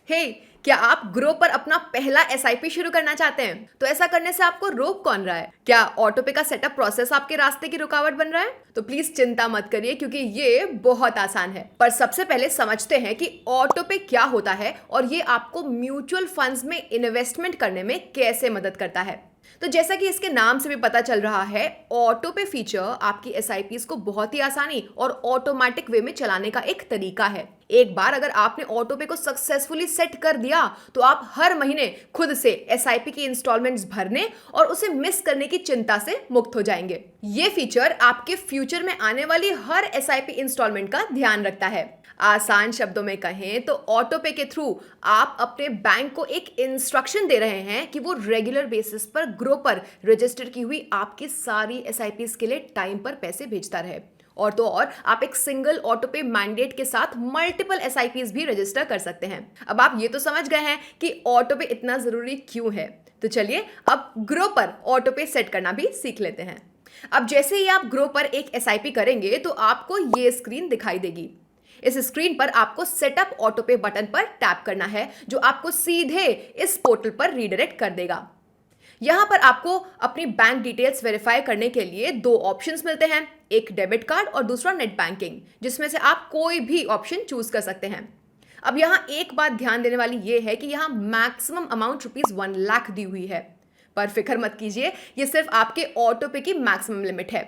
हे क्या आप ग्रो पर अपना पहला एसआईपी शुरू करना चाहते हैं? तो ऐसा करने से आपको रोक कौन रहा है? क्या ऑटोपे का सेटअप प्रोसेस आपके रास्ते की रुकावट बन रहा है? तो प्लीज चिंता मत करिए क्योंकि ये बहुत आसान है। पर सबसे पहले समझते हैं कि ऑटोपे क्या होता है और ये आपको म्यूचुअल फंड्स में इन्वेस्टमेंट करने में कैसे मदद करता है। तो जैसा कि इसके नाम से भी पता चल रहा है, ऑटो पे फीचर आपकी एसआईपीज को बहुत ही आसानी और ऑटोमेटिक वे में चलाने का एक तरीका है। एक बार अगर आपने ऑटो पे को सक्सेसफुली सेट कर दिया तो आप हर महीने खुद से एसआईपी की इंस्टॉलमेंट्स भरने और उसे मिस करने की चिंता से मुक्त हो जाएंगे। ये फीचर आपके फ्यूचर में आने वाली हर एसआईपी इंस्टॉलमेंट का ध्यान रखता है। आसान शब्दों में कहें तो ऑटो पे के थ्रू आप अपने बैंक को एक इंस्ट्रक्शन दे रहे हैं कि वो रेगुलर बेसिस पर ग्रो पर रजिस्टर की हुई आपकी सारी एसआईपीज के लिए टाइम पर पैसे भेजता रहे। और तो और आप एक सिंगल ऑटो पे मैंडेट के साथ मल्टीपल एसआईपीज भी रजिस्टर कर सकते हैं। अब आप ये तो समझ गए हैं कि ऑटो पे इतना जरूरी क्यों है। तो चलिए अब ग्रो पर ऑटो पे सेट करना भी सीख लेते हैं। अब जैसे ही आप ग्रो पर एक एसआईपी करेंगे तो आपको ये स्क्रीन दिखाई देगी। इस स्क्रीन पर आपको सेटअप ऑटो पे बटन पर टैप करना है जो आपको सीधे इस पोर्टल पर रीडायरेक्ट कर देगा। यहां पर आपको अपनी बैंक डिटेल्स वेरीफाई करने के लिए दो ऑप्शंस मिलते हैं, एक डेबिट कार्ड और दूसरा नेट बैंकिंग, जिसमें से आप कोई भी ऑप्शन चूज कर सकते हैं। अब यहां एक बात ध्यान देने वाली यह है कि यहां मैक्सिमम अमाउंट ₹1 लाख दी हुई है। पर फिक्र मत कीजिए, यह सिर्फ आपके ऑटो पे की मैक्सिमम लिमिट है।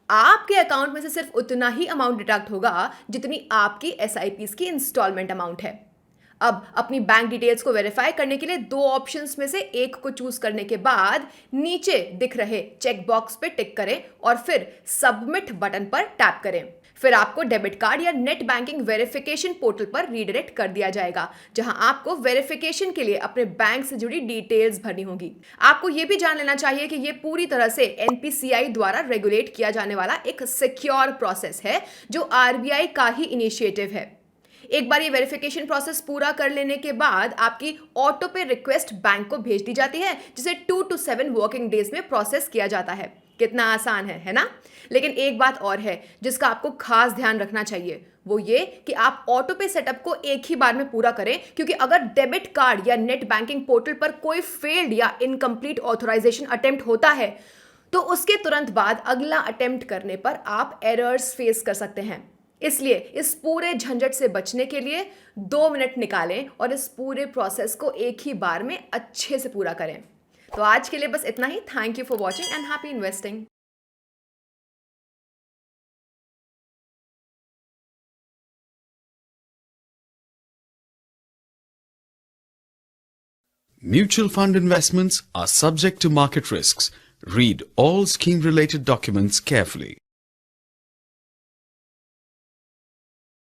आपके अकाउंट में से सिर्फ उतना ही अमाउंट डिडक्ट होगा जितनी आपकी एसआईपीज की इंस्टॉलमेंट अमाउंट है। अब अपनी बैंक डिटेल्स को वेरीफाई करने के लिए दो ऑप्शंस में से एक को चूज करने के बाद नीचे दिख रहे चेक बॉक्स पे टिक करें और फिर सबमिट बटन पर टैप करें। फिर आपको डेबिट कार्ड या नेट बैंकिंग वेरिफिकेशन पोर्टल पर रीडायरेक्ट कर दिया जाएगा, जहां आपको वेरिफिकेशन के लिए अपने बैंक से जुड़ी डिटेल्स भरनी होगी। आपको यह भी जान लेना चाहिए कि यह पूरी तरह से एनपीसीआई द्वारा रेगुलेट किया जाने वाला एक सिक्योर प्रोसेस है जो आरबीआई का ही इनिशिएटिव है। एक बार ये वेरिफिकेशन प्रोसेस पूरा कर लेने के बाद आपकी ऑटो पे रिक्वेस्ट बैंक को भेज दी जाती है, जिसे 2 to 7 वर्किंग डेज में प्रोसेस किया जाता है। कितना आसान है ना? लेकिन एक बात और है जिसका आपको खास ध्यान रखना चाहिए, वो ये कि आप ऑटो पे सेटअप को एक ही बार में पूरा करें, क्योंकि अगर डेबिट कार्ड या नेट बैंकिंग पोर्टल पर कोई फेल्ड या इनकम्प्लीट ऑथराइजेशन अटेम्प्ट होता है तो उसके तुरंत बाद अगला अटेम्प्ट करने पर आप एरर्स फेस कर सकते हैं। इसलिए इस पूरे झंझट से बचने के लिए 2 मिनट निकालें और इस पूरे प्रोसेस को एक ही बार में अच्छे से पूरा करें। तो आज के लिए बस इतना ही। Thank you for watching and happy investing. Mutual fund investments are subject to market risks. Read all scheme-related documents carefully.